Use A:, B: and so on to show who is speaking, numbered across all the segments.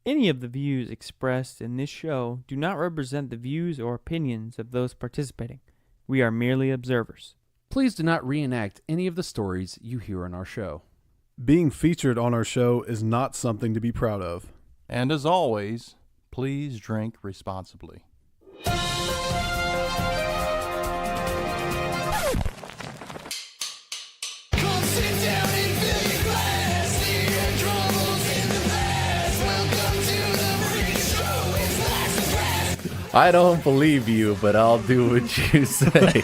A: Any of the views expressed in this show do not represent the views or opinions of those participating. We are merely observers.
B: Please do not reenact any of the stories you hear on our show.
C: Being featured on our show is not something to be proud of.
D: And as always, please drink responsibly.
B: I don't believe you, but I'll do what you say.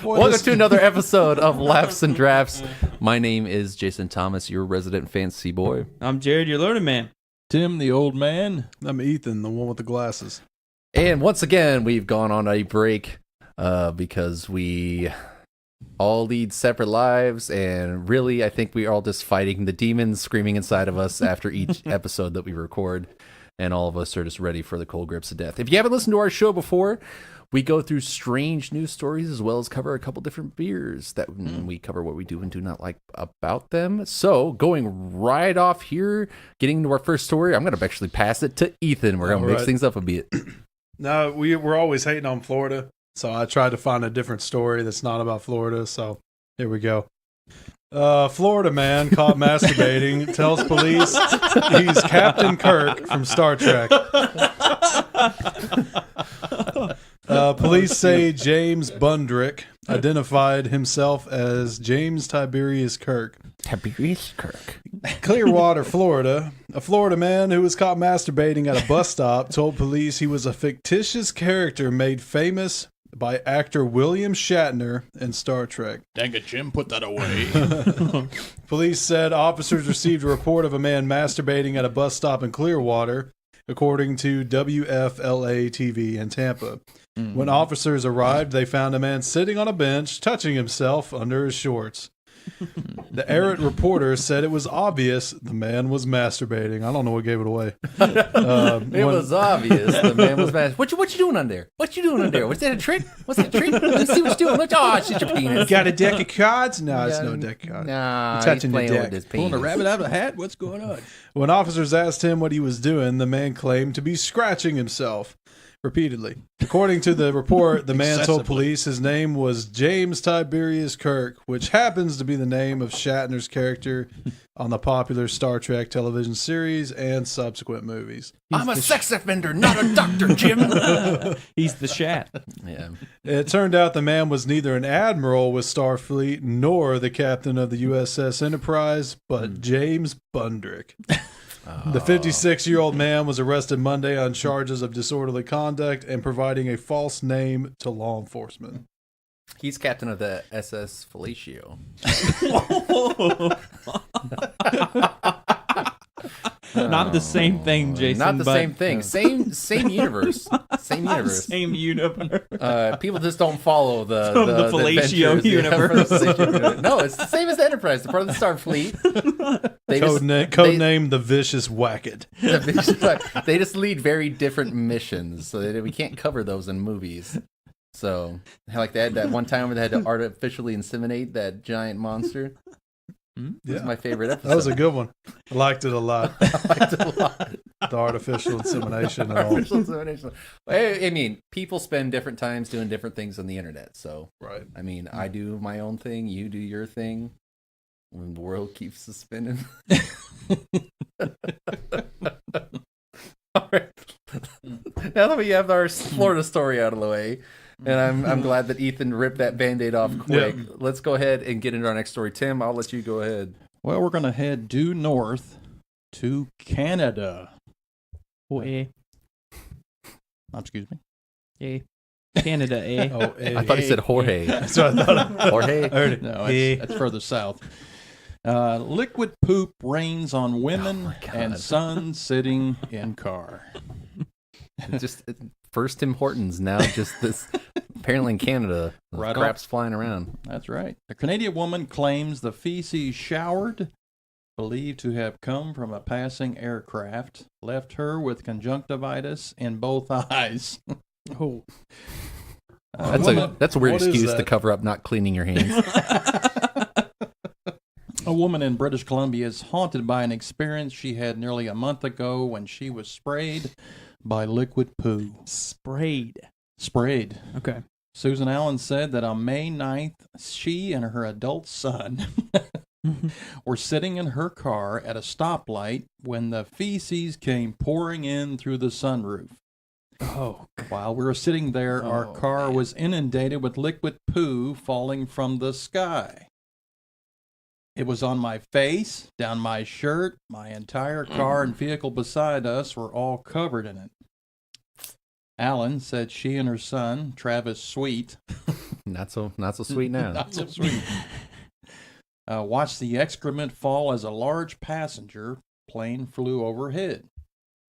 B: Welcome to another episode of Laughs and Drafts. My name is Jason Thomas, your resident fantasy boy.
A: I'm Jared, your learning man.
D: Tim, the old man.
C: I'm Ethan, the one with the glasses.
B: And once again, we've gone on a break because we all lead separate lives, and really, I think we are all just fighting the demons screaming inside of us after each episode that we record. And all of us are just ready for the cold grips of death. If you haven't listened to our show before, we go through strange news stories as well as cover a couple different beers that we cover what we do and do not like about them. So going right off here, getting into our first story, I'm going to actually pass it to Ethan. We're going to mix things up a bit.
C: No, we're always hating on Florida. So I tried to find a different story that's not about Florida. So here we go. Florida man caught masturbating tells police he's Captain Kirk from Star Trek. Police say James Bundrick identified himself as James Tiberius Kirk.
B: Tiberius Kirk.
C: Clearwater, Florida. A Florida man who was caught masturbating at a bus stop told police he was a fictitious character made famous by actor William Shatner in Star Trek.
D: Dang it, Jim, put that away.
C: Police said officers received a report of a man masturbating at a bus stop in Clearwater, according to WFLA TV in Tampa. When officers arrived, they found a man sitting on a bench, touching himself under his shorts. The errant reporter said it was obvious the man was masturbating. I don't know what gave it away.
B: It was obvious the man was masturbating. What you doing on there? What you doing on there? Was that a trick? Was that a trick? Let's see what you're doing. Look, oh, it's just your penis.
C: Got a deck of cards? No, it's no deck of cards.
B: Nah,
C: You're touching
B: he's playing
C: the deck.
B: with his penis.
D: Pulling a rabbit out of a hat? What's going on?
C: When officers asked him what he was doing, the man claimed to be scratching himself repeatedly. According to the report, the man told police his name was James Tiberius Kirk, which happens to be the name of Shatner's character on the popular Star Trek television series and subsequent movies.
B: I'm a sex offender, not a doctor, Jim.
A: He's the Shat.
B: Yeah.
C: It turned out the man was neither an admiral with Starfleet nor the captain of the USS Enterprise, but James Bundrick. The 56-year-old man was arrested Monday on charges of disorderly conduct and providing a false name to law enforcement.
B: He's captain of the SS Fellatio.
A: Not the same thing, Jason.
B: Not the same thing. Same universe. Same universe.
A: Same universe.
B: People just don't follow the
A: Fellatio
B: adventures,
A: universe.
B: No, it's the same as the Enterprise. They're part of the Starfleet.
C: Codename the Vicious Wacket.
B: They just lead very different missions, so that we can't cover those in movies. So, like they had that one time where they had to artificially inseminate that giant monster. This is my favorite episode.
C: That was a good one. I liked it a lot.
B: The
C: artificial insemination and all.
B: Artificial insemination. I mean, people spend different times doing different things on the internet. So,
C: right.
B: I mean, I do my own thing. You do your thing. When the world keeps spinning. All right. Now that we have our Florida story out of the way, and I'm glad that Ethan ripped that Band-Aid off quick. Yep. Let's go ahead and get into our next story. Tim, I'll let you go ahead.
D: Well, we're going to head due north to Canada.
A: Oh, eh.
D: Excuse me?
A: Eh. Canada, eh?
C: Oh, eh.
B: I thought he said Jorge.
C: That's what I thought.
B: Jorge?
C: I heard it.
D: No, that's further south. Liquid poop rains on women and son sitting in car.
B: Just first Tim Hortons, now just this. Apparently in Canada,
D: right
B: crap's flying around.
D: That's right. A Canadian woman claims the feces showered, believed to have come from a passing aircraft, left her with conjunctivitis in both eyes.
C: Oh.
B: That's a weird excuse to cover up not cleaning your hands.
D: A woman in British Columbia is haunted by an experience she had nearly a month ago when she was sprayed by liquid poo.
A: Sprayed. Okay.
D: Susan Allen said that on May 9th, she and her adult son were sitting in her car at a stoplight when the feces came pouring in through the sunroof.
A: Oh.
D: While we were sitting there, our car was inundated with liquid poo falling from the sky. It was on my face, down my shirt, my entire car and vehicle beside us were all covered in it. Allen said she and her son, Travis Sweet,
B: Not so sweet now.
D: not so sweet, watched the excrement fall as a large passenger plane flew overhead.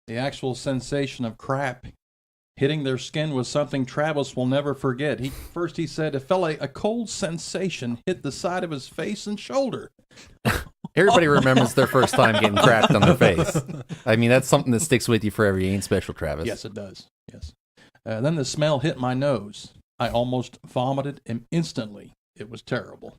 D: The actual sensation of crap hitting their skin was something Travis will never forget. He said it felt like a cold sensation hit the side of his face and shoulder.
B: Everybody remembers their first time getting crapped on their face. I mean, that's something that sticks with you forever. You ain't special, Travis.
D: Yes, it does. Yes. Then the smell hit my nose. I almost vomited and instantly. It was terrible.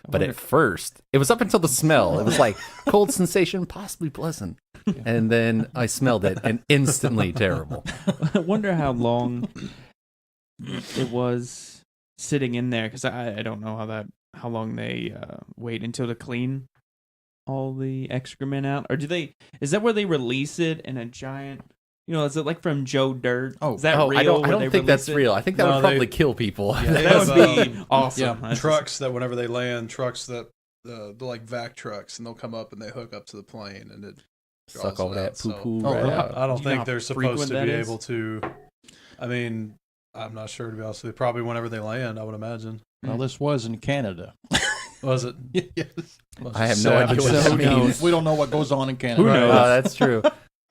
B: But at first, it was up until the smell. It was like cold sensation, possibly pleasant. And then I smelled it and instantly terrible.
A: I wonder how long it was sitting in there, because I don't know how long they wait until to clean all the excrement out, or is that where they release it in a giant, is it like from Joe Dirt? Is that real?
B: I don't think that's real. I think that would probably kill people.
C: Yeah,
A: That would be awesome.
C: Yeah, trucks that whenever they land, trucks that they're like vac trucks, and they'll come up and they hook up to the plane and it
B: Suck all that poo-poo
C: So,
B: right out.
C: I don't
A: Do you know
C: think
A: how
C: they're supposed to
A: frequent
C: be
A: that is?
C: able to. I mean, I'm not sure, to be honest with you. Probably whenever they land, I would imagine.
D: Well, this was in Canada.
C: Was it?
D: Yes.
B: I have no idea what that
A: Who
B: means.
A: knows?
D: We don't know what goes on in Canada.
A: Who knows?
B: That's true.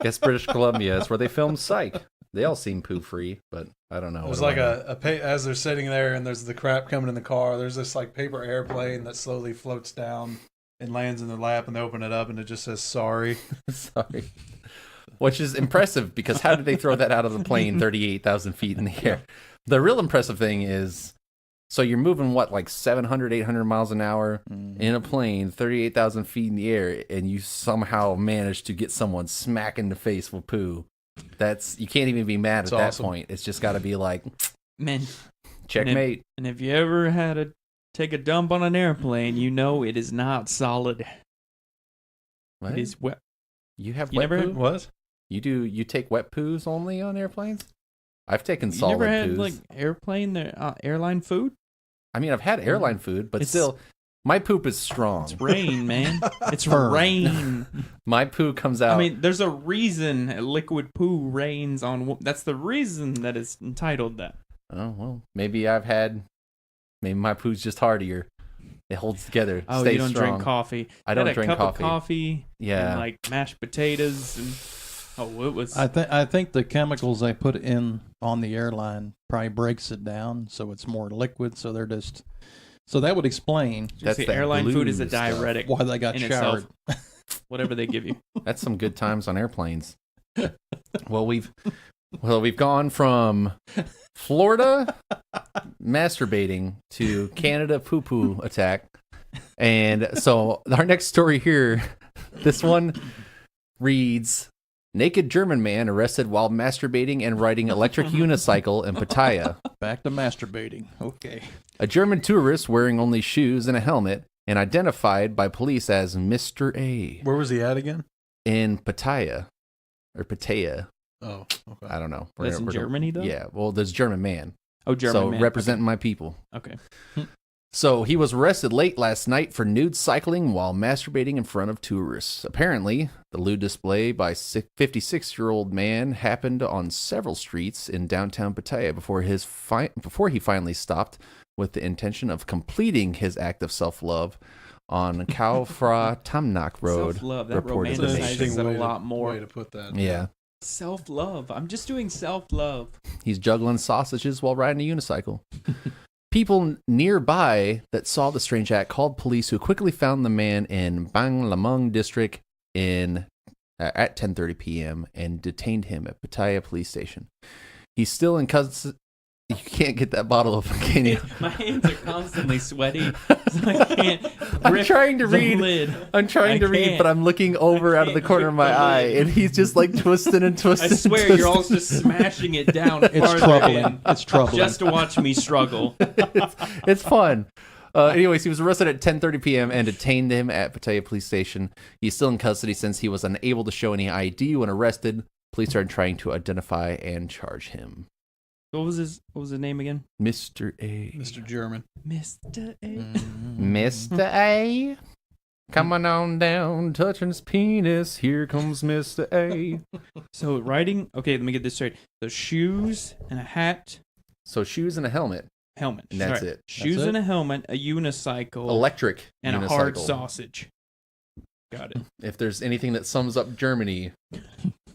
B: Guess British Columbia is where they filmed Psych. They all seem poo-free, but I don't know.
C: It was like as they're sitting there and there's the crap coming in the car, there's this like paper airplane that slowly floats down and lands in their lap, and they open it up and it just says sorry.
B: Sorry. Which is impressive, because how did they throw that out of the plane 38,000 feet in the air? The real impressive thing is, so you're moving, like 700, 800 miles an hour in a plane, 38,000 feet in the air, and you somehow manage to get someone smack in the face with poo. You can't even be mad at that
C: awesome.
B: point. It's just got to be like,
A: Man,
B: checkmate.
A: and if you ever had to take a dump on an airplane, you know it is not solid.
B: What?
A: It is wet.
B: You have
A: You
B: wet
A: never
B: poo?
A: had-
C: What?
B: You take wet poos only on airplanes? I've taken
A: You
B: solid
A: never had
B: poos.
A: airline food?
B: I mean, I've had airline food, but still, my poop is strong.
A: It's rain, man. It's
D: Firm.
A: rain.
B: My poo comes out.
A: I mean, there's a reason liquid poo rains on. That's the reason that it's entitled that.
B: Oh, well, maybe my poo's just hardier. It holds together.
A: Oh,
B: stays
A: you don't
B: strong.
A: drink coffee.
B: I don't
A: Had a
B: drink
A: cup
B: coffee.
A: of coffee.
B: Yeah.
A: And like mashed potatoes and it was.
D: I think the chemicals they put in on the airline probably breaks it down, so it's more liquid. So they're just. So that would explain
B: That's
A: the
B: that
A: airline food is a
B: blue stuff.
A: diuretic.
D: why they got
A: in
D: showered.
A: itself. Whatever they give you.
B: That's some good times on airplanes. Well, we've gone from Florida masturbating to Canada poo-poo attack. And so our next story here, this one reads, naked German man arrested while masturbating and riding electric unicycle in Pattaya.
D: Back to masturbating. Okay.
B: A German tourist wearing only shoes and a helmet and identified by police as Mr. A.
C: Where was he at again?
B: in Pattaya. Or Pattaya.
C: Oh, okay.
B: I don't know.
A: That's in Germany, though?
B: Yeah, well, there's German man.
A: Oh, German
B: so
A: man.
B: representing my people.
A: Okay.
B: So he was arrested late last night for nude cycling while masturbating in front of tourists. Apparently, the lewd display by 56-year-old man happened on several streets in downtown Pattaya before he finally stopped with the intention of completing his act of self-love on Khao Phra Tamnak Road.
A: Self-love. That
B: reported
C: That's an
B: the
A: romanticizes
C: interesting
A: it a
C: way
A: lot
C: to,
A: more.
C: way to put that.
B: Yeah.
A: Self-love. I'm just doing self-love.
B: He's juggling sausages while riding a unicycle. People nearby that saw the strange act called police, who quickly found the man in Bang Lamong district at 10:30 p.m. and detained him at Pattaya police station. He's still in custody You can't get that bottle open, can you?
A: My hands are constantly sweaty, so I can't.
B: I'm trying to
A: the
B: read.
A: lid.
B: I'm trying to read,
A: can't.
B: but I'm looking over out of the corner of my eye, and he's just like twisting and
A: I
B: twisting.
A: swear
B: and
A: you're all
B: twisting.
A: just smashing it down.
D: It's
A: farther
D: troubling.
A: in,
D: It's troubling.
A: just to watch me struggle.
B: It's fun. Anyways, he was arrested at 10:30 p.m. and detained him at Pattaya Police Station. He's still in custody since he was unable to show any ID when arrested. Police are trying to identify and charge him.
A: What was his name again?
B: Mr. A.
C: Mr. German.
A: Mr. A.
B: Mr. A. Coming on down, touching his penis. Here comes Mr. A.
A: So riding. Okay, let me get this straight. So shoes and a hat,
B: So shoes and a helmet.
A: helmet.
B: And that's
A: Sorry.
B: it.
A: Shoes
D: That's it?
A: and a helmet, a unicycle,
B: Electric
A: and
B: unicycle.
A: a hard sausage. Got it.
B: If there's anything that sums up Germany,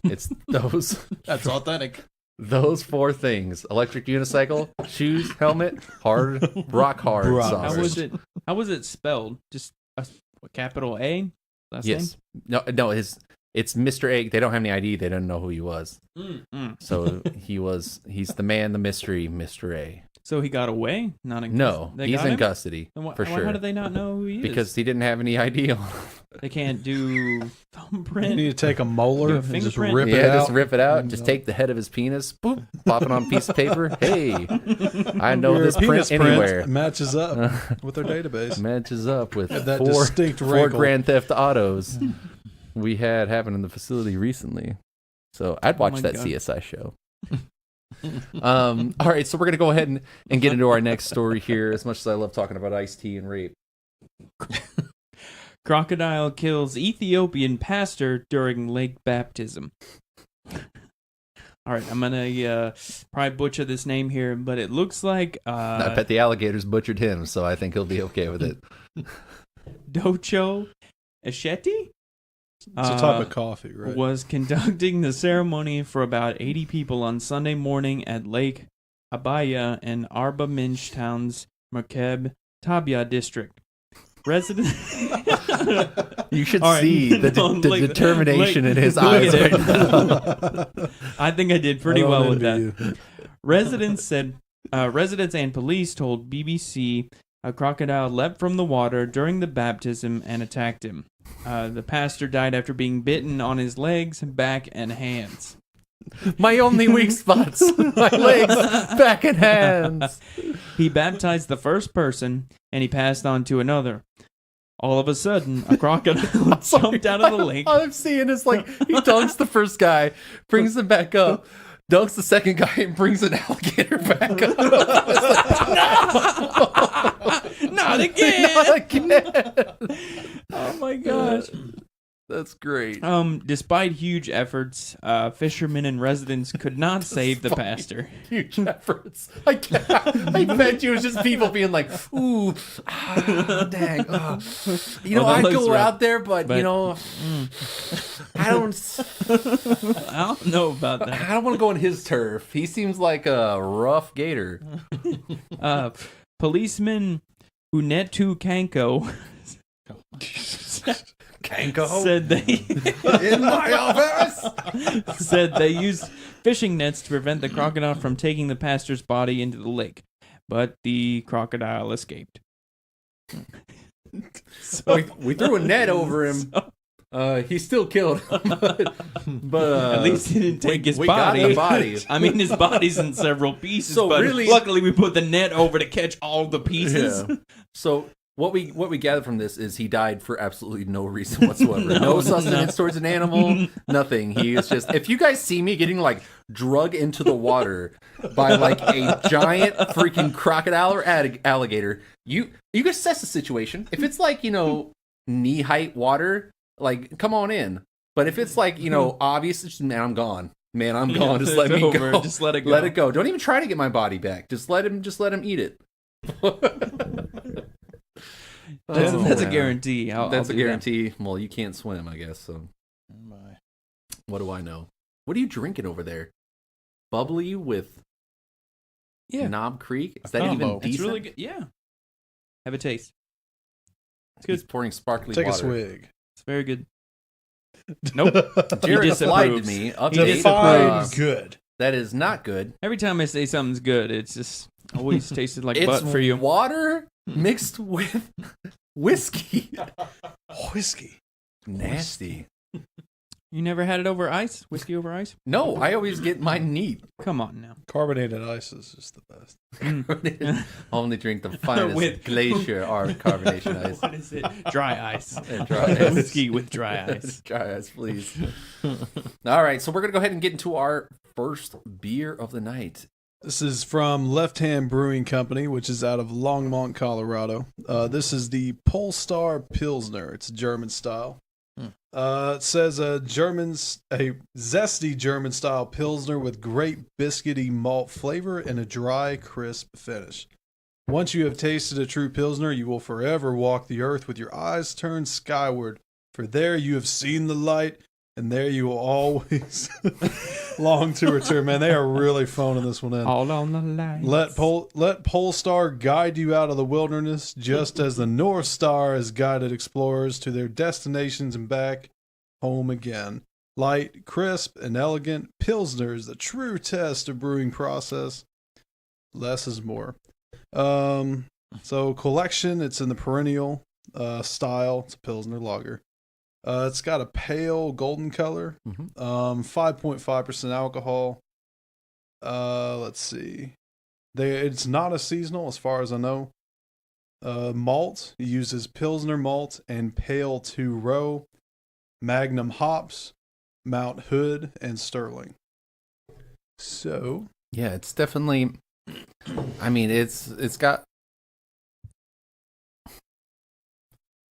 B: it's those
D: That's authentic.
B: those four things: electric unicycle, shoes, helmet, rock hard
C: Rock.
B: sausage.
A: How was it spelled? Just a capital A? Last
B: Yes. No. It's Mr. A. They don't have any ID. They don't know who he was.
A: name?
B: So he's the man, the mystery, Mr. A.
A: So he got away? Not in
B: No,
A: They
B: he's
A: got
B: in
A: him?
B: custody
A: Then
B: for sure.
A: How do they not know who he is?
B: Because he didn't have any ID on him.
A: they can't do
C: You
A: thumbprint.
C: need to take a molar
A: Do a
C: and just
A: fingerprint?
C: rip it
B: Yeah,
C: out.
B: just rip it out.
C: And,
B: Just take the head of his penis, boop, pop it on a piece of paper. Hey, I know
C: Your
B: this
C: penis
B: print anywhere.
C: matches up with their database.
B: Matches up with
C: Had that
B: four
C: distinct
B: four
C: wrinkle.
B: Grand Theft Autos we had happen in the facility recently. So I'd watch
A: my
B: that
A: God.
B: CSI show. All right, so we're gonna go ahead and get into our next story here. As much as I love talking about iced tea and rape,
A: Crocodile kills Ethiopian pastor during lake baptism. All right, I'm gonna probably butcher this name here, but it looks like
B: I bet the alligators butchered him, so I think he'll be okay with it.
A: Docho Esheti
C: It's a type of coffee, right?
A: was conducting the ceremony for about 80 people on Sunday morning at Lake Abaya in Arba Minch Town's Merkeb Tabia district. Residents.
B: You should
A: All right,
B: see the
A: like-
B: determination
A: like-
B: in his
A: look
B: eyes
A: at
B: right
A: it.
B: now.
A: I think I did pretty
C: I don't
A: well with
C: envy
A: that.
C: you.
A: Residents and police told BBC a crocodile leapt from the water during the baptism and attacked him. The pastor died after being bitten on his legs, back, and hands.
B: My only weak spots: my legs, back, and hands.
A: He baptized the first person, and he passed on to another. All of a sudden, a crocodile jumped out of the lake.
B: All I'm seeing is like he dunks the first guy, brings him back up, dunks the second guy, and brings an alligator back up.
A: Not again!
B: Not again.
A: Oh my gosh.
B: That's great.
A: Despite huge efforts, fishermen and residents could not save the pastor.
B: Huge efforts. I bet you it was just people being like, "Ooh, dang, you know,
A: Oh, that
B: I'd
A: looks
B: go
A: rough.
B: out there, but you know, I don't."
A: I don't know about that.
B: I don't want to go on his turf. He seems like a rough gator.
A: Policeman Unetu Kanko
B: Kanko
A: said they
B: in my office.
A: said they used fishing nets to prevent the crocodile from taking the pastor's body into the lake, but the crocodile escaped.
B: We threw a net over him. He still killed him, but
A: At least he didn't take his
B: we
A: body.
B: got the body.
A: I mean, his body's in several pieces,
B: So
A: but
B: really-
A: luckily we put the net over to catch all the pieces.
B: Yeah. So what we gather from this is he died for absolutely no reason whatsoever. No sustenance towards an animal, nothing. He is just. If you guys see me getting like drug into the water by like a giant freaking crocodile or alligator, you assess the situation. If it's like knee height water, like come on in. But if it's like obvious, it's just, man, I'm gone. Man, I'm gone. Just let
A: It's
B: me
A: over.
B: go.
A: Just let it go.
B: Let it go. Don't even try to get my body back. Just let him eat it.
A: That's a
B: man.
A: guarantee. I'll
B: That's
A: do
B: a
A: that.
B: guarantee. Well, you can't swim, I guess. So
D: My.
B: what do I know? What are you drinking over there? Bubbly with Knob Creek? Is that
D: combo.
B: even
D: It's
B: decent?
A: It's really good. Yeah. Have a taste.
B: He's pouring sparkling
C: Take
B: water.
C: a swig.
A: It's very good. Nope.
B: Jared
A: disapproves.
B: applied to me.
A: He
B: Update.
A: disapproves.
C: Define good.
B: That is not good.
A: Every time I say something's good, it's just always tasted like
B: It's
A: butt for you.
B: water mixed with whiskey.
C: Whiskey.
B: Nasty.
A: You never had it over ice? Whiskey over ice?
B: No, I always get mine neat.
A: Come on now.
C: Carbonated ice is just the best.
A: Mm.
B: Only drink the finest
A: With-
B: glacier or carbonation ice.
A: What is it? Dry ice.
B: And dry ice.
A: Whiskey with dry ice.
B: Dry ice, please. All right, so we're going to go ahead and get into our first beer of the night.
C: This is from Left Hand Brewing Company, which is out of Longmont, Colorado. This is the Polestar Pilsner. It's German style. It says a zesty German style Pilsner with great biscuity malt flavor and a dry, crisp finish. Once you have tasted a true Pilsner, you will forever walk the earth with your eyes turned skyward. For there you have seen the light, and there you will always long to return. Man, they are really phoning this one in.
A: All on the line.
C: Let Polestar guide you out of the wilderness, just as the North Star has guided explorers to their destinations and back home again. Light, crisp, and elegant, Pilsner is the true test of brewing process. Less is more. So collection, it's in the perennial style. It's a Pilsner lager. It's got a pale golden color. 5.5% alcohol. Let's see. It's not a seasonal as far as I know. Malt uses Pilsner malt and Pale 2 Row, Magnum hops, Mount Hood, and Sterling. So
B: Yeah, it's definitely. I mean, it's got.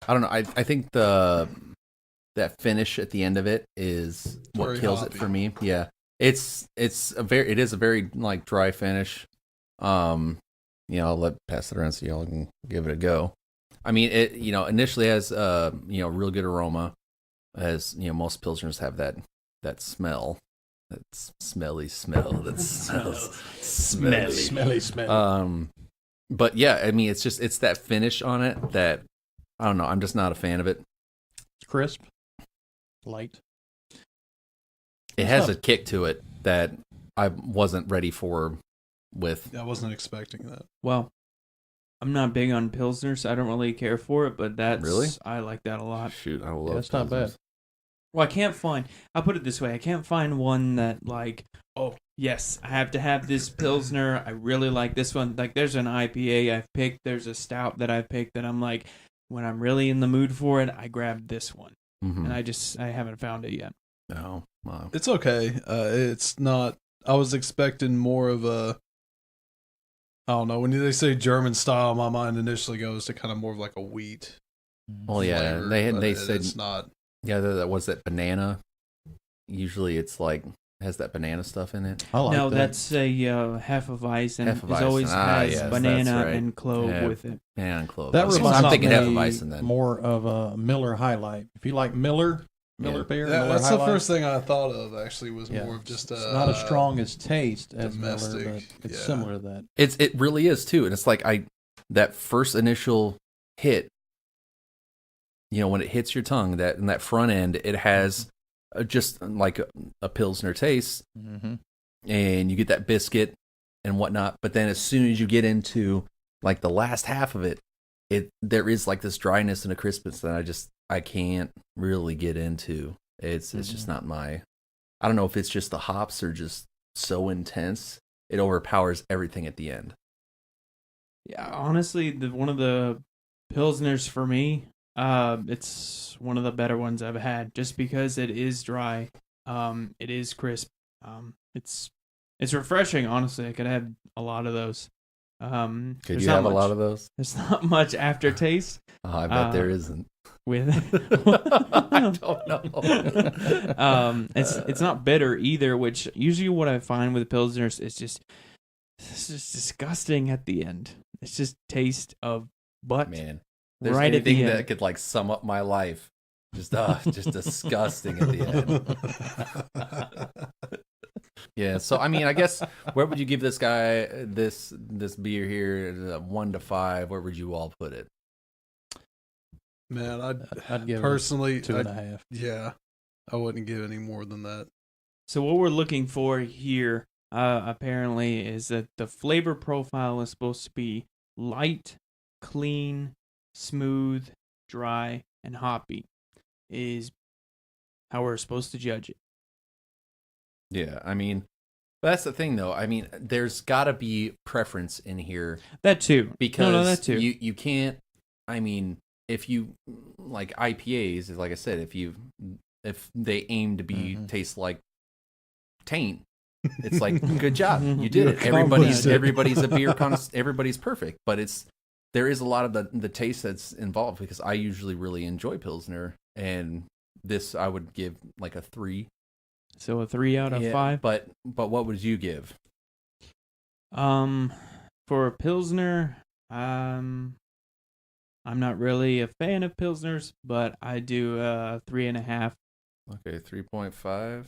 B: I don't know. I think that finish at the end of it is what
C: Very
B: kills
C: hoppy.
B: it for me. Yeah, it is a very like dry finish. I'll pass it around so y'all can give it a go. I mean, it initially has real good aroma, as most Pilsners have that smell, that smelly smell that smells
D: Smelly smell.
B: But yeah, I mean, it's that finish on it that I don't know. I'm just not a fan of it.
D: Crisp. Light.
B: It has a kick to it that I wasn't ready for.
C: I wasn't expecting that.
A: Well, I'm not big on Pilsner, so I don't really care for it, but
B: Really?
A: I like that a lot.
B: Shoot, I love.
D: That's not bad.
B: Pilsners.
A: Well, I'll put it this way, I can't find one that like, oh, yes, I have to have this Pilsner. I really like this one. Like, there's an IPA I've picked. There's a stout that I've picked that I'm like, when I'm really in the mood for it, I grab this one.
B: Mhm.
A: And I haven't found it yet.
B: No, wow.
C: It's okay. It's not. I was expecting more of a. I don't know. When they say German style, my mind initially goes to kind of more of like a wheat.
B: Well, yeah,
C: flavor,
B: they
C: but
B: said
C: it's not.
B: yeah. That was that banana. Usually, it's like has that banana stuff in it.
D: I like
A: No,
D: that.
A: that's a half of ice, and
B: Half of
A: it
B: ice.
A: always has
B: Yes,
A: banana
B: that's right.
A: and clove
B: Yeah.
A: with it.
B: Banana and clove.
D: That
B: Okay, so
D: reminds
B: I'm thinking
D: me
B: half of ice and then.
D: more of a Miller Highlight. If you like Miller
B: Yeah.
D: beer,
C: Yeah,
D: Miller
C: that's
D: Highlight,
C: the first thing I thought of. Actually, was
D: yeah.
C: more of just
D: it's not as strong as taste as Miller,
C: domestic,
D: but it's
C: yeah.
D: similar to that.
B: It really is too, and it's like that first initial hit. When it hits your tongue, that front end, it has just like a Pilsner taste,
D: Mm-hmm.
B: and you get that biscuit and whatnot. But then as soon as you get into like the last half of it, there is like this dryness and a crispness that I can't really get into. It's just not my. I don't know if it's just the hops are just so intense, it overpowers everything at the end.
A: Yeah, honestly, one of the Pilsners for me, it's one of the better ones I've had, just because it is dry, it is crisp, it's refreshing. Honestly, I could have a lot of those.
B: Could
A: there's
B: you
A: not
B: have a lot
A: much-
B: of those?
A: There's not much aftertaste
B: Oh, I bet there isn't.
A: with.
B: I don't know.
A: It's not bitter either, which usually what I find with Pilsners is just disgusting at the end. It's just taste of butt.
B: Man, there's
A: right at the
B: anything
A: end.
B: that could like sum up my life. Just disgusting at the end. Yeah, so I mean, I guess where would you give this guy this beer here, 1 to 5? Where would you all put it?
C: Man,
D: I'd give
C: personally,
D: it 2.5.
C: yeah, I wouldn't give any more than that.
A: So what we're looking for here apparently is that the flavor profile is supposed to be light, clean, smooth, dry, and hoppy. Is how we're supposed to judge it.
B: Yeah, I mean, that's the thing, though. I mean, there's got to be preference in here.
A: That too.
B: Because
A: no, that too.
B: You can't, I mean, if you, like IPAs, like I said, if they aim to be taste like taint, it's like, good job, you did it. Everybody's a beer everybody's perfect, but there is a lot of the taste that's involved, because I usually really enjoy Pilsner, and this I would give like a 3.
A: So a 3 out of 5.
B: But what would you give?
A: For a Pilsner, I'm not really a fan of Pilsners, but I do 3.5.
B: Okay, 3.5.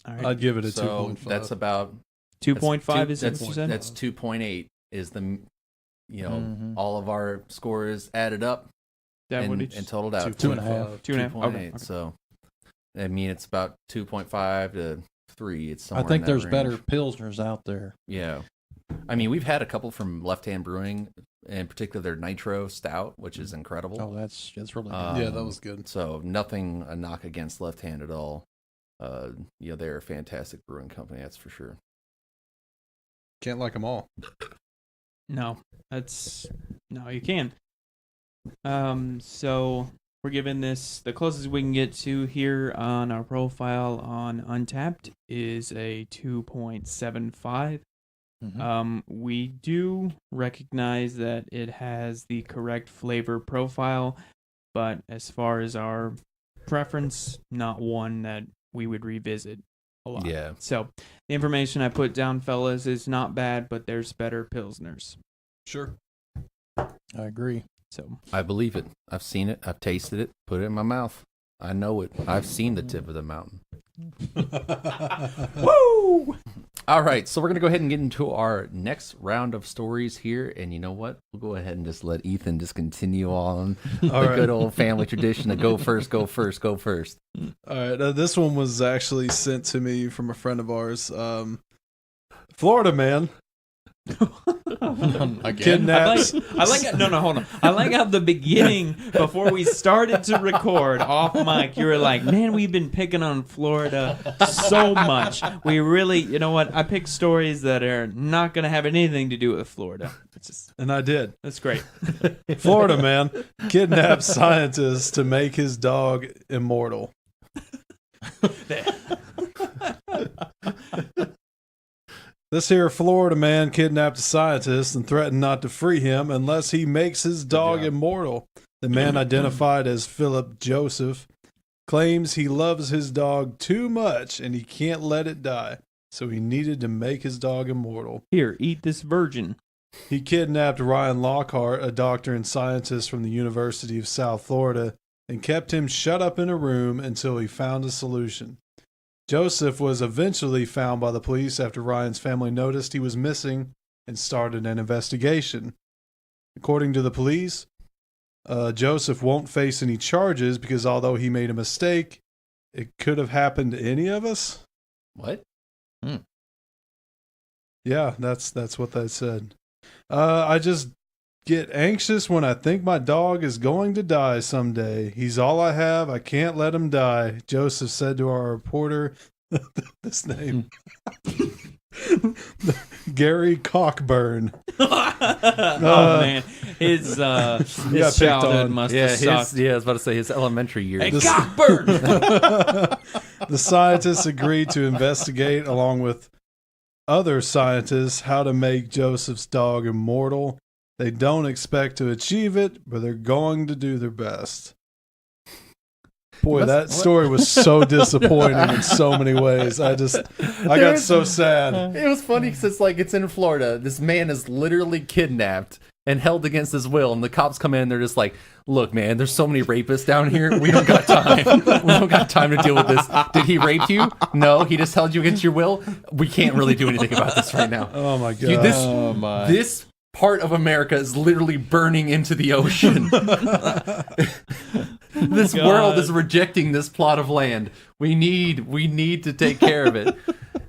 A: All right.
C: I'd give it a
B: So
C: 2.5.
B: that's about
A: 2.5 is what you said?
B: That's 2.8 is the, all of our scores added up and totaled out.
C: 2.5.
A: 2.5.
B: 2.8.
A: Okay.
B: So, I mean, it's about 2.5 to 3. It's somewhere
D: I think
B: in that
D: there's
B: range.
D: better Pilsners out there.
B: Yeah. I mean, we've had a couple from Left Hand Brewing, in particular their Nitro Stout, which is incredible.
D: Oh, that's really good.
C: Yeah, that was good.
B: So nothing a knock against Left Hand at all. They're a fantastic brewing company, that's for sure.
C: Can't like them all.
A: No, you can. So we're giving this the closest we can get to here on our profile on Untapped is a 2.75. We do recognize that it has the correct flavor profile, but as far as our preference, not one that we would revisit a lot.
B: Yeah.
A: So the information I put down, fellas, is not bad, but there's better Pilsners.
C: Sure.
D: I agree.
A: So
B: I believe it. I've seen it. I've tasted it. Put it in my mouth. I know it. I've seen the tip of the mountain.
A: woo!
B: All right, so we're going to go ahead and get into our next round of stories here. And you know what? We'll go ahead and just let Ethan just continue on the good old family tradition of go first. All
C: right, this one was actually sent to me from a friend of ours. Florida man kidnaps.
A: I like no, hold on. I like how the beginning, before we started to record off mic, you were like, man, we've been picking on Florida so much. We really, you know what? I picked stories that are not going to have anything to do with Florida.
C: And I did.
A: That's great.
C: Florida man kidnaps scientists to make his dog immortal. This here Florida man kidnapped a scientist and threatened not to free him unless he makes his dog immortal. The man, identified as Philip Joseph, claims he loves his dog too much and he can't let it die, so he needed to make his dog immortal.
A: Here, eat this virgin.
C: He kidnapped Ryan Lockhart, a doctor and scientist from the University of South Florida, and kept him shut up in a room until he found a solution. Joseph was eventually found by the police after Ryan's family noticed he was missing and started an investigation. According to the police, Joseph won't face any charges because although he made a mistake, it could have happened to any of us.
B: What?
C: Yeah, that's what they said. I just get anxious when I think my dog is going to die someday. He's all I have. I can't let him die, Joseph said to our reporter. This name. Gary Cockburn.
A: Oh man, his childhood must have sucked.
B: I was about to say his elementary years.
A: Hey, Cockburn!
C: The scientists agreed to investigate, along with other scientists, how to make Joseph's dog immortal. They don't expect to achieve it, but they're going to do their best. Boy, that story was so disappointing in so many ways. I got so sad.
B: It was funny because it's in Florida. This man is literally kidnapped and held against his will, and the cops come in and they're just like, look, man, there's so many rapists down here. We don't got time. We don't got time to deal with this. Did he rape you? No, he just held you against your will. We can't really do anything about this right now.
C: Oh, my God.
B: This part of America is literally burning into the ocean. This world is rejecting this plot of land. We need to take care of it.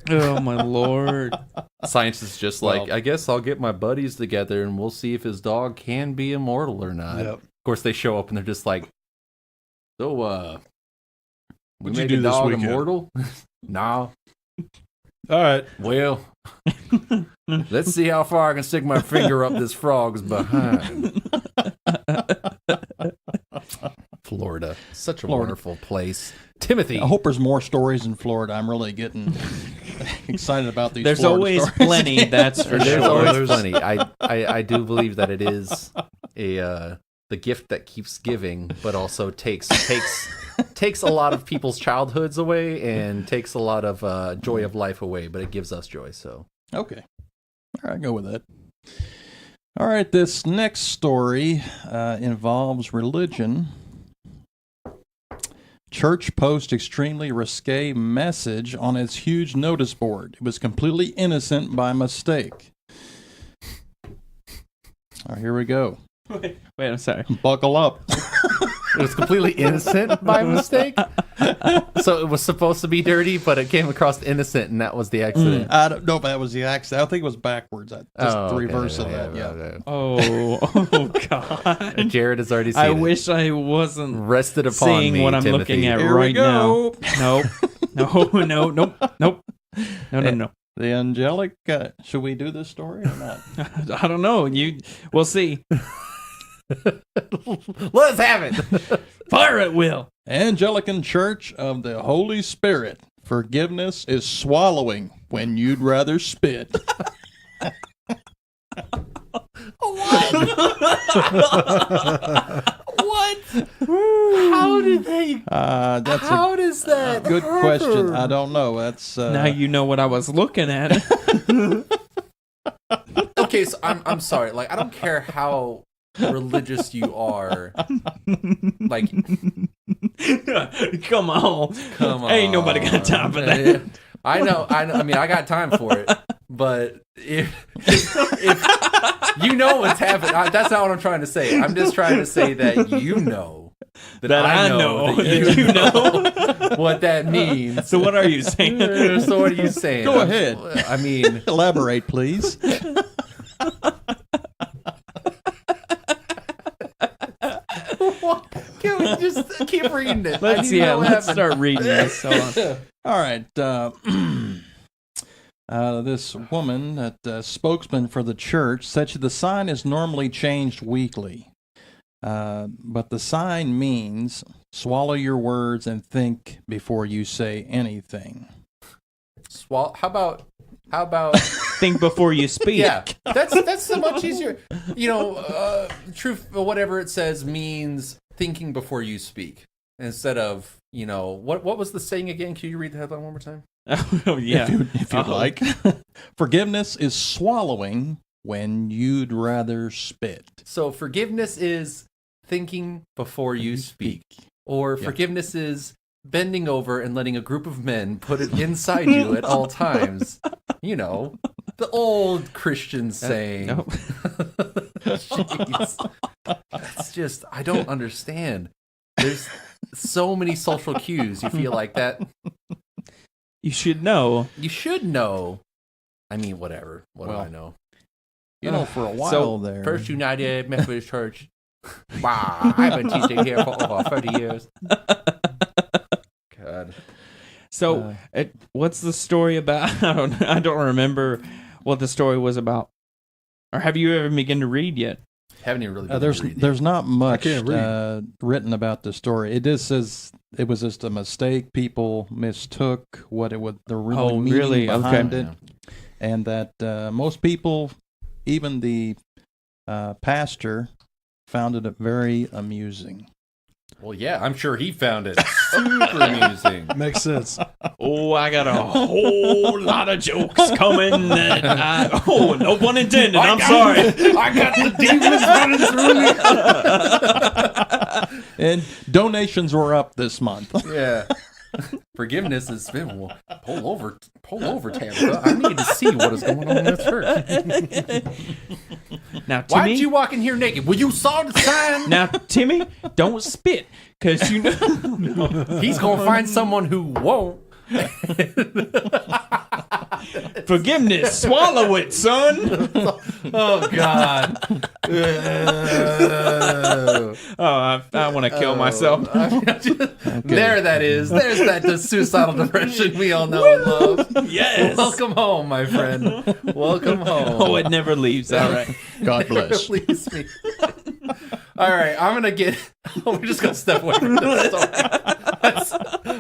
A: Oh my lord!
B: Science is just like,
D: Well-
B: I guess I'll get my buddies together and we'll see if his dog can be immortal or not.
C: Yep.
B: Of course, they show up and they're just like, so, we
C: What'd you
B: made
C: do
B: a
C: this
B: dog
C: weekend?"
B: immortal? Nah.
C: All right.
B: Well, let's see how far I can stick my finger up this frog's behind. Florida, such a wonderful place. Timothy,
D: I hope there's more stories in Florida. I'm really getting excited about these.
A: There's
D: Florida
A: always
D: stories.
A: plenty. That's for
B: there's
A: sure.
B: always plenty. I do believe that it is the gift that keeps giving, but also takes a lot of people's childhoods away and takes a lot of joy of life away, but it gives us joy. So
D: Okay. All right, go with that. All right, this next story involves religion. Church posts extremely risque message on its huge notice board. It was completely innocent by mistake. All right, here we go.
A: Wait, I'm sorry.
D: Buckle up.
B: it was completely innocent by mistake. So it was supposed to be dirty, but it came across innocent, and that was the accident.
D: I don't know if that was the accident. I think it was backwards. Just the
B: okay,
D: reverse of that, yeah.
B: yeah.
A: Oh God!
B: Jared has already seen
A: I
B: it.
A: wish I wasn't
B: Rested upon
A: seeing
B: me,
A: what I'm
B: Timothy.
A: looking at
D: Here we
A: right now.
D: go.
A: Nope. Nope. No.
D: The angelic, should we do this story or not?
A: I don't know. We'll see.
B: Let's have it.
A: Fire at will.
D: Anglican Church of the Holy Spirit. Forgiveness is swallowing when you'd rather spit.
B: What? How did they?
D: That's
B: How does that?
D: a good question. I don't know. That's
A: Now you know what I was looking at.
B: Okay, so I'm sorry. Like, I don't care how religious you are. Like,
A: Come on. Ain't nobody got time for that.
B: I know. I mean, I got time for it. But if you know what's happening, that's not what I'm trying to say. I'm just trying to say that you know that I know that you know what that means.
A: So what are you saying?
B: So what are you saying?
D: Go ahead.
B: I mean,
D: elaborate, please.
B: can we just keep reading it?
A: Let's start reading this. Hold on.
D: All right. This woman, that spokesman for the church, said the sign is normally changed weekly. But the sign means swallow your words and think before you say anything.
B: How about
A: Think before you speak.
B: yeah, that's so much easier. You know, truth or whatever it says means thinking before you speak instead of, you know, what was the saying again? Can you read the headline one more time?
A: Oh, yeah.
D: If you'd like. Forgiveness is swallowing when you'd rather spit.
B: So forgiveness is thinking before you speak, or forgiveness is bending over and letting a group of men put it inside you at all times. You know, the old Christian saying.
A: No.
B: Jeez. It's just, I don't understand. There's so many social cues. You feel like that.
A: You should know.
B: You should know. I mean, whatever. What do I know?
D: You know, for a while there.
B: First United Methodist Church. Wow, I've been teaching here for over 30 years. God.
A: So, what's the story about? I don't remember what the story was about. Or have you ever begun to read yet?
B: Haven't even really been reading.
D: There's not much
C: can't read.
D: written about the story. It just says it was just a mistake. People mistook what it was, the real meaning behind it, and that most people, even the pastor, found it very amusing.
B: Well, yeah, I'm sure he found it super amusing.
C: Makes sense.
A: Oh, I got a whole lot of jokes coming. No pun intended. I'm sorry.
B: I got the demons running through me.
D: And donations were up this month.
B: Yeah. Forgiveness has been pull over, Tabitha. I need to see what is going on in this church.
A: Now,
B: Why
A: Timmy,
B: did you walk in here naked? Well, you saw the sign.
A: Now, Timmy, don't spit, because you know
B: He's gonna find someone who won't.
A: Forgiveness. Swallow it, son.
B: Oh God.
A: I want to kill myself.
B: There that is. There's that suicidal depression we all know and love.
A: Yes.
B: Welcome home, my friend. Welcome home.
A: Oh, it never leaves. All right.
D: God bless.
B: Please me. All right, we're just gonna step away from this story.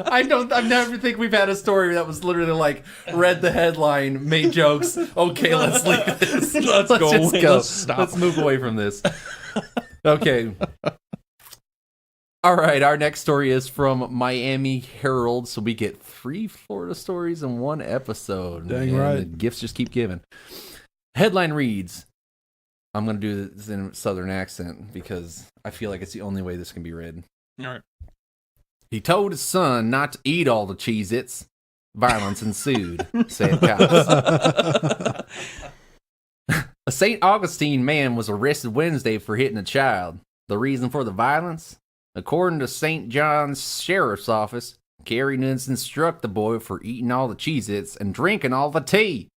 B: I never think we've had a story that was literally like read the headline, made jokes. Okay, let's leave this. Let's
A: go.
B: just go.
A: Let's stop.
B: Let's move away from this. Okay. All right, our next story is from Miami Herald. So we get 3 Florida stories in one episode.
C: Dang
B: and
C: right.
B: The gifts just keep giving. Headline reads, I'm going to do this in a southern accent because I feel like it's the only way this can be read.
A: All right.
B: He told his son not to eat all the Cheez-its. Violence ensued, said cops. A St. Augustine man was arrested Wednesday for hitting a child. The reason for the violence? According to St. John's Sheriff's Office, Gary Nunson struck the boy for eating all the Cheez-Its and drinking all the tea.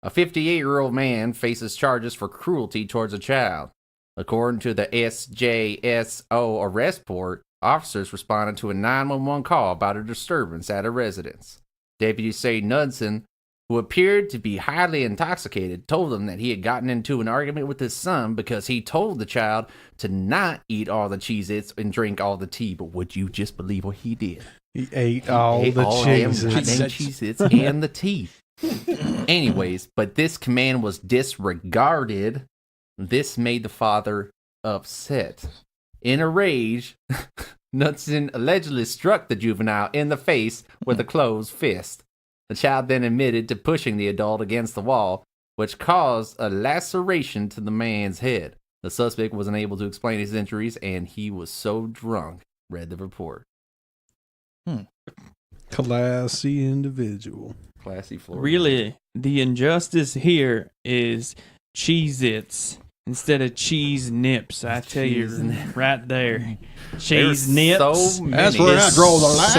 B: A 58-year-old man faces charges for cruelty towards a child. According to the SJSO arrest report, officers responded to a 911 call about a disturbance at a residence. Deputies say Nunson, who appeared to be highly intoxicated, told them that he had gotten into an argument with his son because he told the child to not eat all the Cheez-Its and drink all the tea. But would you just believe what he did?
C: He ate all the
B: Cheez-Its and the tea. Anyways, but this command was disregarded. This made the father upset. In a rage, Nunson allegedly struck the juvenile in the face with a closed fist. The child then admitted to pushing the adult against the wall, which caused a laceration to the man's head. The suspect was unable to explain his injuries, and he was so drunk, read the report.
C: Classy individual.
B: Classy Florida.
A: Really, the injustice here is Cheez-Its instead of cheese nips. I tell you, right there. Cheese nips.
B: So
D: That's where I draw the line.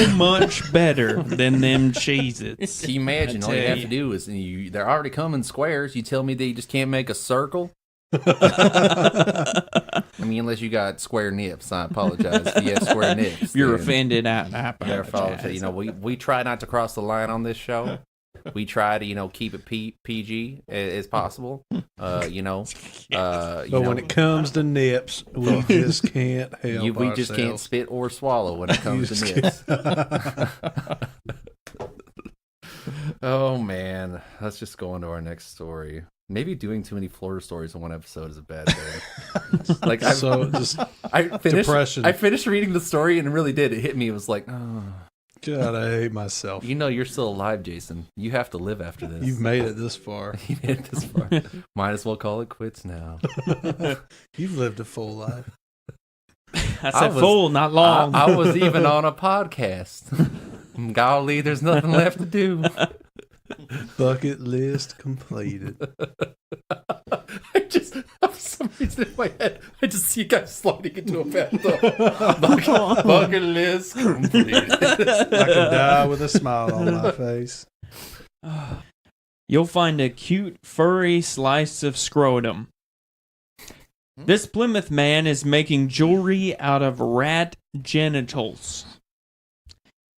A: So much better than them Cheez-Its.
B: Can you imagine? All you have to do is, they're already come in squares. You tell me that you just can't make a circle? I mean, unless you got square nips. I apologize if you have square nips.
A: You're offended. I
B: Therefore,
A: apologize.
B: we try not to cross the line on this show. We try to, keep it PG as possible.
C: But when it comes to nips, we just can't help
B: we just can't spit or swallow when it comes to nips. Oh, man. Let's just go on to our next story. Maybe doing too many Florida stories in one episode is a bad thing.
C: Depression.
B: I finished reading the story and it really did. It hit me. It was like, oh.
C: God, I hate myself.
B: You're still alive, Jason. You have to live after this.
C: You've made it this far.
B: You made it this far. Might as well call it quits now.
C: You've lived a full life.
A: I said full, not long.
B: I was even on a podcast. Golly, there's nothing left to do.
C: Bucket list completed.
B: For some reason in my head, I just see you guys sliding into a bathtub. Bucket list completed.
C: I could die with a smile on my face.
A: You'll find a cute, furry slice of scrotum. This Plymouth man is making jewelry out of rat genitals.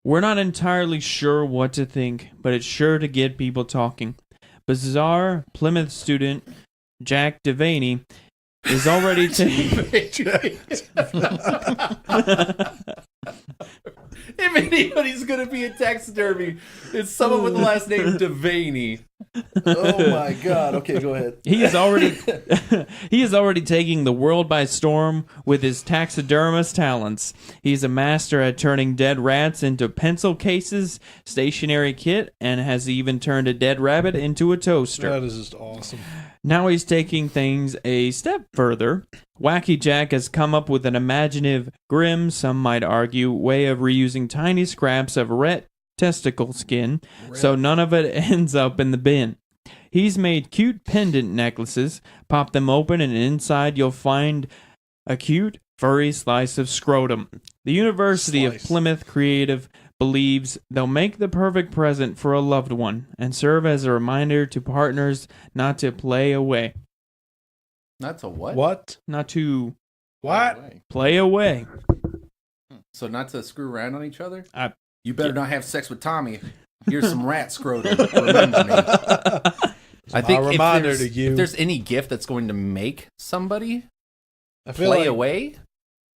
A: We're not entirely sure what to think, but it's sure to get people talking. Bizarre Plymouth student Jack Devaney is already
B: If anybody's gonna be a taxidermy, it's someone with the last name Devaney. Oh my God! Okay, go ahead.
A: He is already taking the world by storm with his taxidermist talents. He's a master at turning dead rats into pencil cases, stationery kit, and has even turned a dead rabbit into a toaster.
C: That is just awesome.
A: Now he's taking things a step further. Wacky Jack has come up with an imaginative, grim, some might argue, way of reusing tiny scraps of rat testicle skin, so none of it ends up in the bin. He's made cute pendant necklaces. Pop them open, and inside you'll find a cute, furry slice of scrotum. The University of Plymouth creative believes they'll make the perfect present for a loved one and serve as a reminder to partners not to play away.
B: Not to what?
C: What?
A: Not to
C: What?
A: play away.
B: So not to screw around on each other?
E: You better not have sex with Tommy. Here's some rat scrotum. Remember me.
B: I think
C: reminder to you.
B: if there's any gift that's going to make somebody
C: I feel
B: play
C: like,
B: away,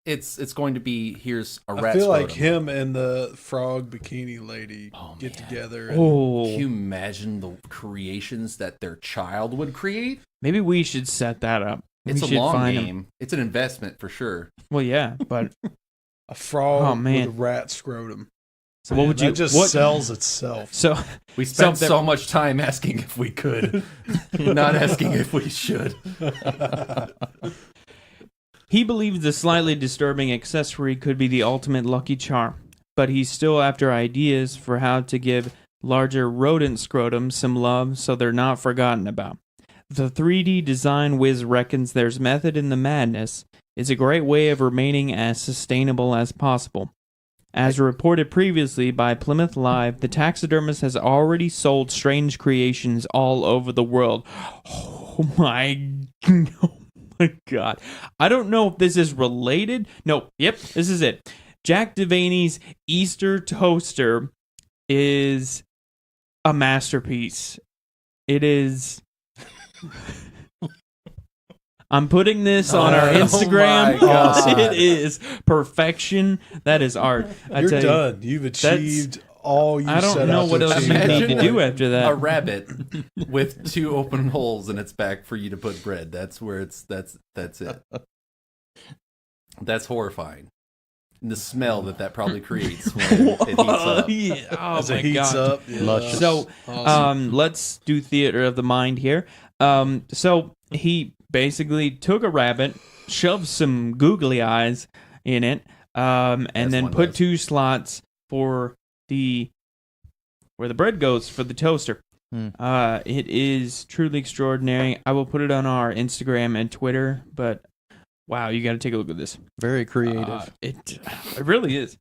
B: it's going to be, here's a rat
C: I feel
B: scrotum.
C: like him and the frog bikini lady get
B: man.
C: together. And
A: Oh,
B: Can you imagine the creations that their child would create?
A: maybe we should set that up.
B: It's
A: we
B: a
A: should
B: long
A: find
B: game.
A: him.
B: It's an investment for sure.
A: Well, yeah, but
C: a frog
A: Oh, man.
C: with a rat scrotum.
A: so what would you?
C: That just
A: what,
C: sells itself.
A: So
B: We spent
A: So-
B: so much time asking if we could, not asking if we should.
A: he believes the slightly disturbing accessory could be the ultimate lucky charm, but he's still after ideas for how to give larger rodent scrotums some love so they're not forgotten about. The 3D design whiz reckons there's method in the madness is a great way of remaining as sustainable as possible. As reported previously by Plymouth Live, the taxidermist has already sold strange creations all over the world. Oh my God. I don't know if this is related. No, yep, this is it. Jack Devaney's Easter toaster is a masterpiece. It is. I'm putting this on our
B: Oh
A: Instagram.
B: my God.
A: It is perfection. That is art. I
C: You're
A: tell you,
C: done. You've achieved all you
A: I don't
C: set
A: know
C: out
A: what
C: to
A: else you
C: achieve.
A: need to do after
B: A
A: that.
B: rabbit with 2 open holes in its back for you to put bread. That's where that's it. That's horrifying. And the smell that probably creates when it heats up.
A: Yeah. Oh
C: As
A: my
C: it heats
A: God.
C: up. Yeah.
D: Luscious.
A: So,
C: Awesome.
A: let's do theater of the mind here. So he basically took a rabbit, shoved some googly eyes in it, and
B: As
A: then
B: one
A: put
B: does.
A: 2 slots for where the bread goes for the toaster. It is truly extraordinary. I will put it on our Instagram and Twitter, but wow, you got to take a look at this.
D: Very creative.
A: It really is.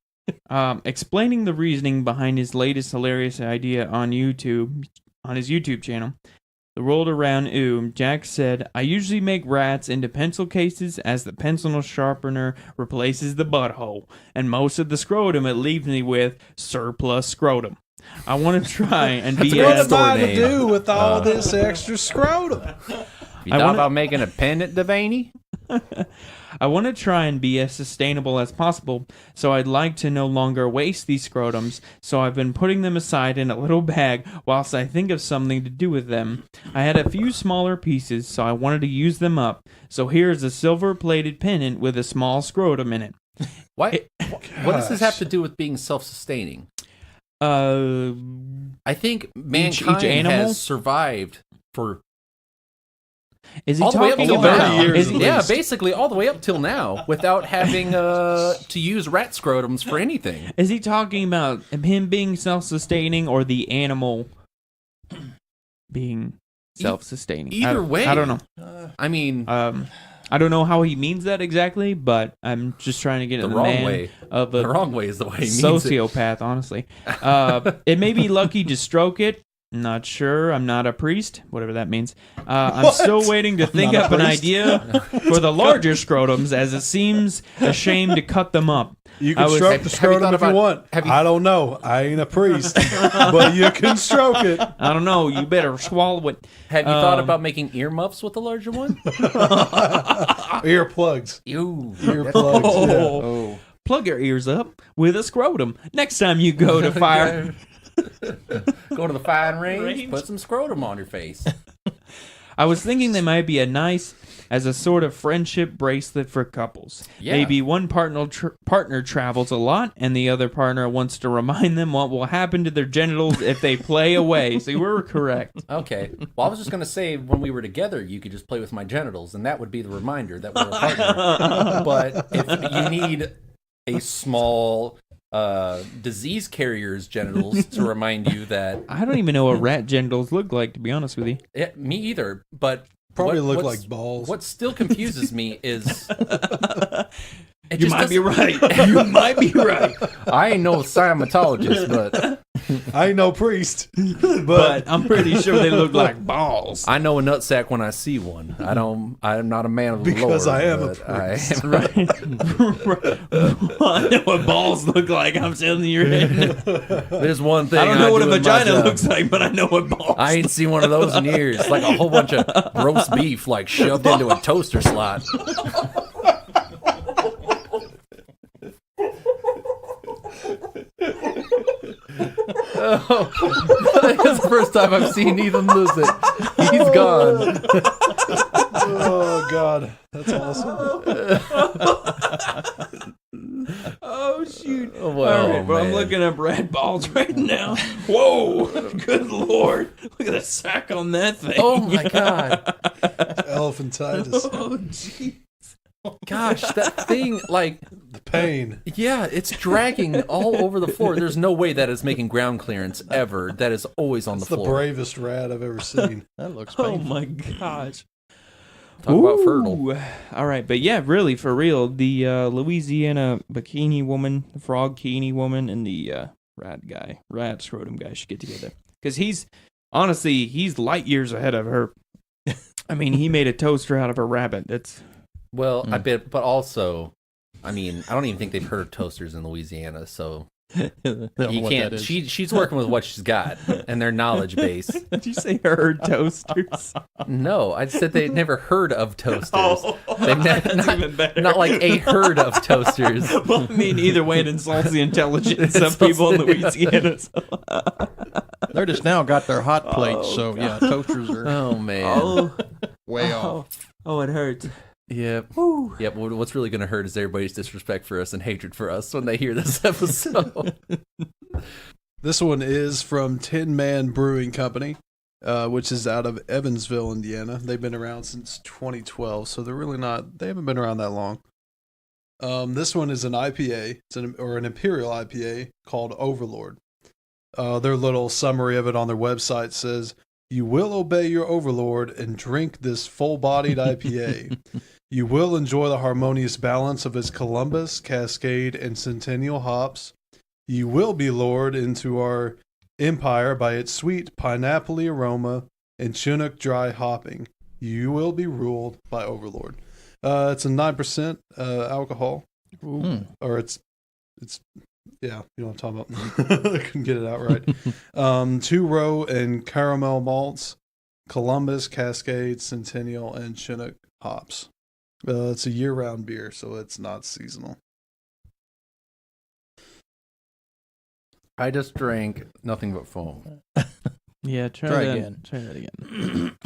A: Explaining the reasoning behind his latest hilarious idea on his YouTube channel, The Rolled Around Ooh, Jack said, I usually make rats into pencil cases as the pencil sharpener replaces the butthole, and most of the scrotum it leaves me with surplus scrotum. I want to try and be
C: What
A: as
C: am I to
B: name.
C: do with all this extra scrotum?
B: You
A: I
B: thought
A: wanna-
B: about making a pendant, Devaney?
A: I want to try and be as sustainable as possible, so I'd like to no longer waste these scrotums, so I've been putting them aside in a little bag whilst I think of something to do with them. I had a few smaller pieces, so I wanted to use them up, so here's a silver-plated pendant with a small scrotum in it.
B: What does this have to do with being self-sustaining? I think mankind
A: animal?
B: has survived for
A: Is he
B: all the way up
A: talking
B: till
A: about...
B: now.
C: years at
B: Yeah,
C: least.
B: basically all the way up till now without having to use rat scrotums for anything.
A: Is he talking about him being self-sustaining or the animal being self-sustaining?
B: Either way.
A: I don't know.
B: I mean,
A: I don't know how he means that exactly, but I'm just trying to get
B: the
A: in the
B: wrong
A: man
B: way.
A: of
B: The
A: a
B: wrong way is the way he means it.
A: sociopath, honestly. It may be lucky to stroke it. Not sure. I'm not a priest, whatever that means. I'm
C: What?
A: still waiting to think
C: Not a
A: up an
C: priest?
A: idea for the larger scrotums, as it seems a shame to cut them up.
C: You
A: I
C: can
A: was-
C: stroke
B: Have-
C: the
B: have you
C: scrotum
B: thought
C: if you
B: about-
C: want.
B: have you-
C: I don't know. I ain't a priest, but you can stroke it.
A: I don't know. You better swallow it.
B: Have you thought about making earmuffs with a larger one?
C: Earplugs.
B: Ew.
C: Earplugs. Yeah.
B: Oh.
A: Plug your ears up with a scrotum next time you go to fire.
B: Go to the firing range,
A: Range.
B: put some scrotum on your face.
A: I was thinking they might be as a sort of friendship bracelet for couples.
B: Yeah.
A: Maybe one partner travels a lot, and the other partner wants to remind them what will happen to their genitals if they play away. So we were correct.
B: Okay. Well, I was just going to say when we were together, you could just play with my genitals, and that would be the reminder that we're a partner. But if you need a small disease carrier's genitals to remind you that...
A: I don't even know what rat genitals look like, to be honest with you.
B: Yeah, me either, but...
C: Probably look
B: what's-
C: like balls.
B: What still confuses me is
A: You might be right. You might be right.
B: I ain't no Scientologist, but
C: I ain't no priest,
A: But I'm pretty sure they look like balls.
B: I know a nutsack when I see one. I'm not a man of the
C: Because
B: Lord.
C: I am a
B: but
C: priest.
A: I know what balls look like. I'm telling you right now.
B: There's one thing
A: I don't know what a
B: do in my
A: vagina
B: job.
A: looks like, but I know what balls.
B: I ain't seen one of those in years. Like a whole bunch of roast beef, like shoved into a toaster slot. It's the first time I've seen Ethan lose it. He's gone.
C: oh god, that's awesome.
A: Oh shoot!
B: Oh, well,
A: All right, bro, I'm
B: man.
A: looking up red balls right now. Whoa! Good lord! Look at the sack on that thing.
B: Oh my god.
C: Elephantitis,
A: Oh jeez!
B: Gosh, that thing, like,
C: the pain.
B: yeah, it's dragging all over the floor. There's no way that is making ground clearance ever. That is always on
C: It's
B: the
C: the
B: floor.
C: bravest rat I've ever seen.
D: That looks
A: Oh
D: painful.
A: my gosh!
B: Talk about fertile.
A: Ooh. All right, but yeah, really for real, the Louisiana bikini woman, the frog bikini woman, and the rat scrotum guy should get together because he's light years ahead of her. I mean, he made a toaster out of a rabbit. That's
B: Well, I bet, but also, I mean, I don't even think they've heard of toasters in Louisiana, so
D: They don't know
B: you
D: what
B: can't.
D: that is.
B: She's working with what she's got and their knowledge base.
A: did you say herd toasters?
B: No, I said they'd never heard of toasters. They've
A: that's
B: not,
A: even better.
B: not like a herd of toasters.
A: Well, I mean, either way, it insults the intelligence of
B: Insults
A: people in
B: the-
A: Louisiana. So.
D: They're just now got their hot plates, so yeah, toasters are
B: Oh man.
A: Oh,
D: way off.
A: oh, it hurts.
B: Yep.
A: Whew.
B: Yep. What's really going to hurt is everybody's disrespect for us and hatred for us when they hear this episode.
C: This one is from Tin Man Brewing Company, which is out of Evansville, Indiana. They've been around since 2012, so they haven't been around that long. This one is an IPA, or an Imperial IPA called Overlord. Their little summary of it on their website says, "You will obey your overlord and drink this full-bodied IPA. You will enjoy the harmonious balance of its Columbus, Cascade, and Centennial hops. You will be lured into our empire by its sweet pineapple aroma and Chinook dry hopping. You will be ruled by Overlord." It's a 9% alcohol, or it's yeah, you know what I'm talking about. I couldn't get it out right. 2 row and caramel malts, Columbus, Cascade, Centennial, and Chinook hops. It's a year-round beer, so it's not seasonal.
B: I just drank nothing but foam.
A: Yeah,
D: Try again.
A: Try that again.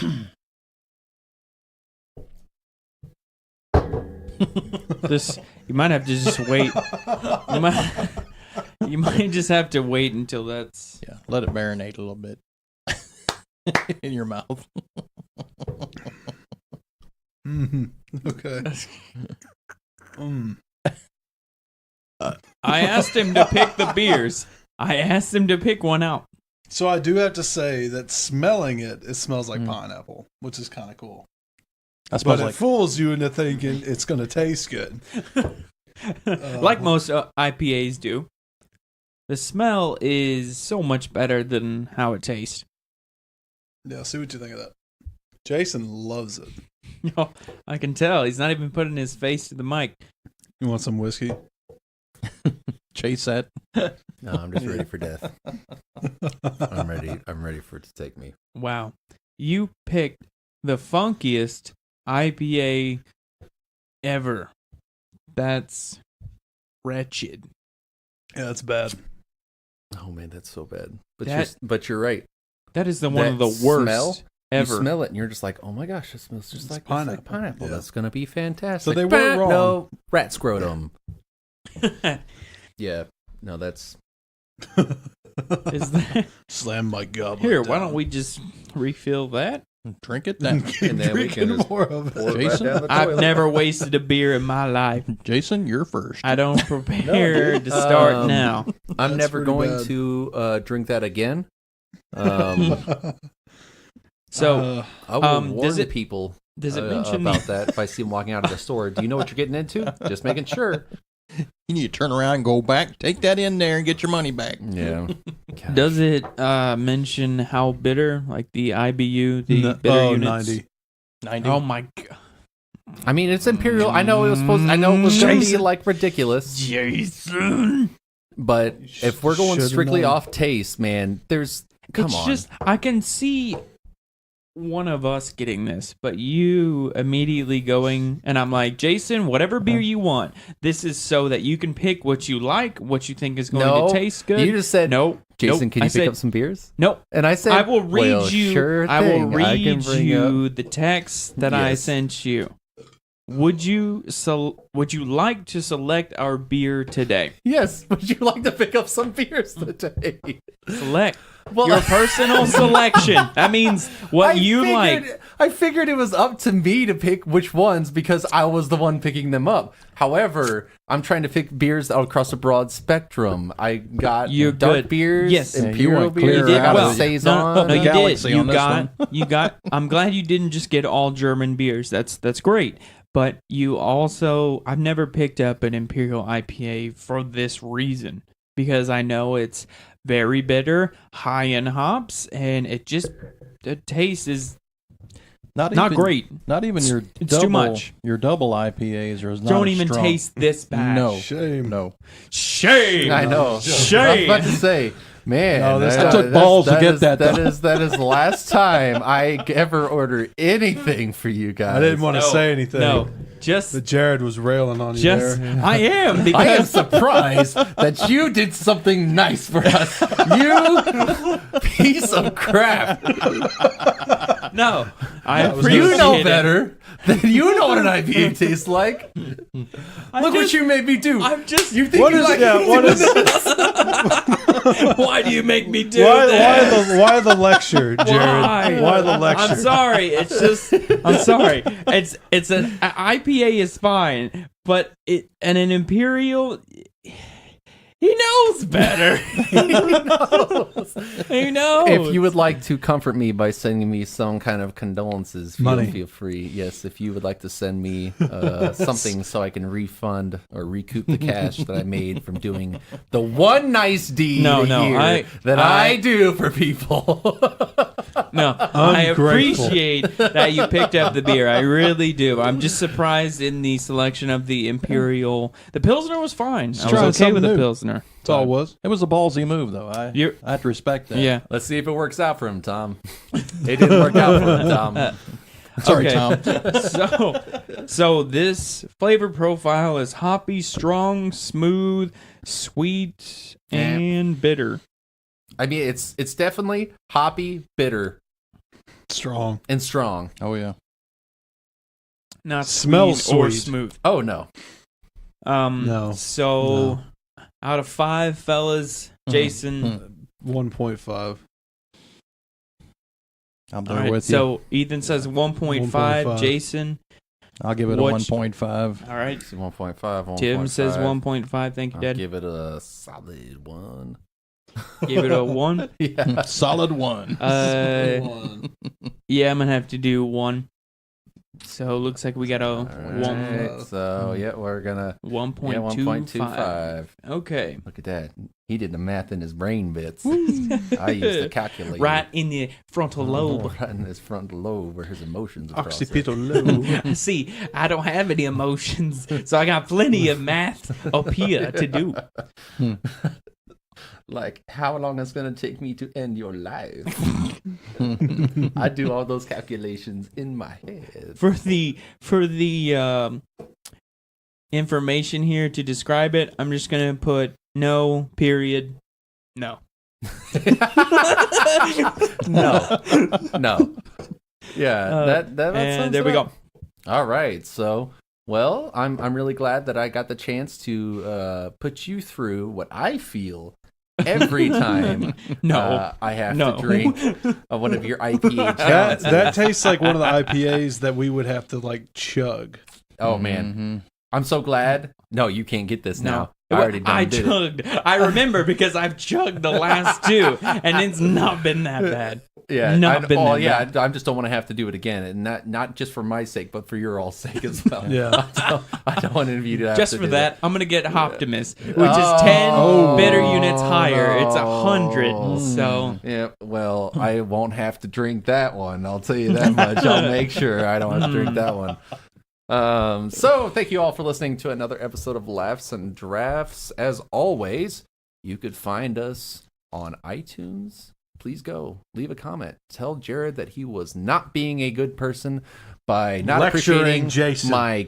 A: This you might have to just wait. You might just have to wait until that's.
D: Yeah, let it marinate a little bit in your mouth.
C: Okay.
A: I asked him to pick the beers. I asked him to pick one out.
C: So I do have to say that smelling it smells like pineapple, which is kind of cool.
D: That smells
C: But
D: like
C: it fools you into thinking it's going to taste good.
A: Like most IPAs do. The smell is so much better than how it tastes.
C: Yeah, see what you think of that. Jason loves it.
A: I can tell. He's not even putting his face to the mic.
C: You want some whiskey?
D: chase that.
B: No, I'm just ready for death. I'm ready for it to take me.
A: Wow. You picked the funkiest IPA ever. That's wretched.
C: Yeah, that's bad.
B: Oh man, that's so bad. But
A: That-
B: you're right.
A: That is one of
B: That
A: the worst
B: smell,
A: ever.
B: You smell it and you're just like, oh my gosh, it smells just like pineapple.
C: Yeah.
B: That's gonna be fantastic.
C: So they weren't wrong.
B: No, rat scrotum. Yeah, no, that's
A: Is that
C: Slam my goblet
A: here?
C: down.
A: Why don't we just refill that?
D: Drink it then.
C: Keep
B: And then we can
C: drinking
B: just
C: more of
B: pour
C: it.
B: it right
D: Jason?
B: down the
A: I've
B: toilet.
A: never wasted a beer in my life.
D: Jason, you're first.
A: I don't prepare to start now.
B: I'm
C: That's
B: never
C: pretty
B: going
C: bad.
B: to drink that again.
A: So
B: I will warn
A: does
B: the
A: it-
B: people
A: Does it mention
B: about that if I see him walking out of the store. Do you know what you're getting into? Just making sure.
D: You need to turn around and go back, take that in there, and get your money back.
B: Yeah.
A: Does it mention how bitter, like the IBU, the bitter units?
C: 90.
D: 90.
A: Oh my god!
B: I mean, it's Imperial. I know it was supposed. I know it was going to be like ridiculous.
A: Jason.
B: But if we're going
C: Should've
B: strictly
C: known.
B: off taste, man, come
A: It's
B: on.
A: just I can see one of us getting this, but you immediately going, and I'm like, Jason, whatever beer you want. This is so that you can pick what you like, what you think is going
B: No,
A: to taste good.
B: you just said,
A: no,
B: Jason,
A: nope.
B: can you
A: I
B: pick
A: said,
B: up some beers?
A: Nope.
B: And I said,
A: I will read
B: well,
A: you.
B: Sure
A: I will
B: thing. I can
A: read
B: bring
A: you
B: up.
A: the text that I
B: Yes.
A: sent you. Would you like to select our beer today?
B: Yes. Would you like to pick up some beers today?
A: Select
B: Well,
A: your personal selection. That means what you like.
B: I figured it was up to me to pick which ones because I was the one picking them up. However, I'm trying to pick beers across a broad spectrum. I got
A: You're
B: dark
A: good.
B: beers,
A: Yes. Yeah,
D: you
B: Imperial
D: went
B: beers,
D: clear
B: I got
D: out
B: a
D: of-
B: Saison.
A: No, you did.
D: Galaxy
A: You
D: on this
A: got. I'm glad you didn't just get all German beers. That's great. But you also, I've never picked up an Imperial IPA for this reason because I know it's very bitter, high in hops, and the taste is not
D: even,
A: great.
D: Not even your
A: It's
D: double,
A: too much.
D: Your double IPAs are not
A: Don't
D: as
A: even
D: strong.
A: taste this bad.
D: No,
C: Shame.
D: no.
A: Shame.
B: I know. I was
A: Shame.
B: about to say, man,
C: No, this
D: I took balls to get that,
B: That
D: though.
B: is the last time I ever order anything for you guys.
C: I didn't want to
A: No,
C: say anything.
A: No, just
C: But Jared was railing on you there.
A: I am
B: I am
A: because
B: surprised that you did something nice for us. You piece of crap.
A: no, I
C: That was
A: appreciate
B: You know
A: it.
B: better. You know what an IPA tastes like. Look what you made me do.
A: I'm just.
B: You think
C: What
B: you
C: is
B: like
C: what is
A: Why do you make me do
C: why
A: that?
C: why the lecture, Jared? Why the lecture?
A: I'm sorry. It's just. I'm sorry. It's an IPA is fine, but an Imperial. He knows better. He knows.
B: If you would like to comfort me by sending me some kind of condolences,
C: Money.
B: feel free. Yes, if you would like to send me something so I can refund or recoup the cash that I made from doing the one nice deed
A: No,
B: here that I do for people.
A: No, I
C: Ungrateful.
A: appreciate that you picked up the beer. I really do. I'm just surprised in the selection of the Imperial. The Pilsner was fine. I
C: trying
A: was okay with the
C: something new.
A: Pilsner.
C: That's all it was.
D: It was a ballsy move, though. I have to respect that.
A: Yeah.
B: Let's see if it works out for him, Tom. It didn't work out for him, Tom.
D: Sorry,
A: Okay.
D: Tom.
A: So this flavor profile is hoppy, strong, smooth, sweet, and bitter.
B: I mean, it's definitely hoppy, bitter,
C: Strong.
B: and strong.
D: Oh, yeah.
A: Not
C: Smells
A: sweet or
C: sweet.
A: smooth.
B: Oh no,
C: No.
A: So out of 5 fellas, Jason.
C: 1.5.
D: I'm
A: All
D: there
A: right,
D: with you.
A: so Ethan says 1.5.
C: 1.5.
A: Jason.
D: I'll give it a
A: What's-
D: 1.5.
A: All right.
B: it's 1.5.
A: Tim says 1.5. Thank you,
B: I'll
A: Dad.
B: give it a solid 1.
A: Give it a 1.
B: Yeah.
D: Solid 1.
A: Yeah, I'm gonna have to do 1. So it looks like we got a
B: All right. So yeah, we're gonna
A: 1.25.
B: 1.25.
A: Okay.
B: Look at that. He did the math in his brain bits. I used the calculator.
A: Right in the frontal lobe.
B: Right in his frontal lobe where his emotions are processed.
C: Occipital lobe.
A: See, I don't have any emotions, so I got plenty of math up here to do.
B: Like, how long it's going to take me to end your life? I do all those calculations in my head.
A: For the information here to describe it, I'm just gonna put no period. No.
B: No. No. Yeah, that
A: And
B: sums
A: there
B: it
A: we
B: up.
A: go.
B: All right. So, well, I'm really glad that I got the chance to put you through what I feel every time
A: No.
B: I have
A: No.
B: to drink one of your IPA
C: That
B: challenges.
C: that tastes like one of the IPAs that we would have to like chug.
B: Oh man, I'm so glad. No, you can't get this
A: No.
B: now. I already
A: I
B: did it.
A: chugged. I remember because I've chugged the last two, and it's not been that bad.
B: Yeah,
A: Not been that
B: yeah.
A: bad.
B: I just don't want to have to do it again, and not just for my sake, but for your all sake as well.
C: Yeah.
B: I don't want any of you to have
A: Just
B: to
A: for
B: do
A: that, I'm gonna get Optimus, which is 10 bitter units higher. It's 100. So
B: Yeah, well, I won't have to drink that one. I'll tell you that much. I'll make sure I don't have to drink that one. So thank you all for listening to another episode of Laughs and Drafts. As always, you could find us on iTunes. Please go leave a comment. Tell Jared that he was not being a good person by not
C: Lecturing
B: appreciating
C: Jason.
B: my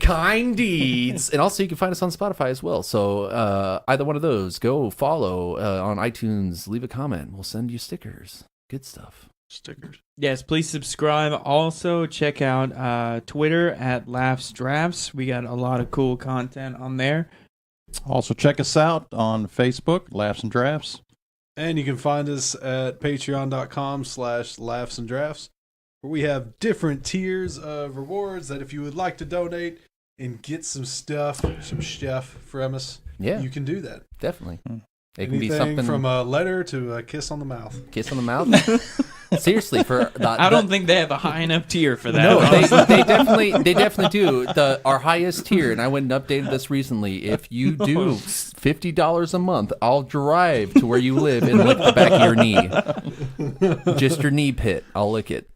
B: kind deeds. And also, you can find us on Spotify as well. So either one of those, go follow on iTunes. Leave a comment. We'll send you stickers. Good stuff.
C: Stickers.
A: yes, please subscribe. Also, check out Twitter at Laughs Drafts. We got a lot of cool content on there.
D: Also, check us out on Facebook, Laughs and Drafts.
C: And you can find us at patreon.com/laughsanddrafts, where we have different tiers of rewards that if you would like to donate and get some stuff from us,
B: Yeah,
C: you can do that.
B: definitely. It can
C: Anything
B: be something
C: from a letter to a kiss on the mouth.
B: kiss on the mouth. Seriously, for
A: I don't think they have a high enough tier for that.
B: No, they definitely do. Our highest tier, and I went and updated this recently. If you do $50 a month, I'll drive to where you live and lick the back of your knee, just your knee pit. I'll lick it.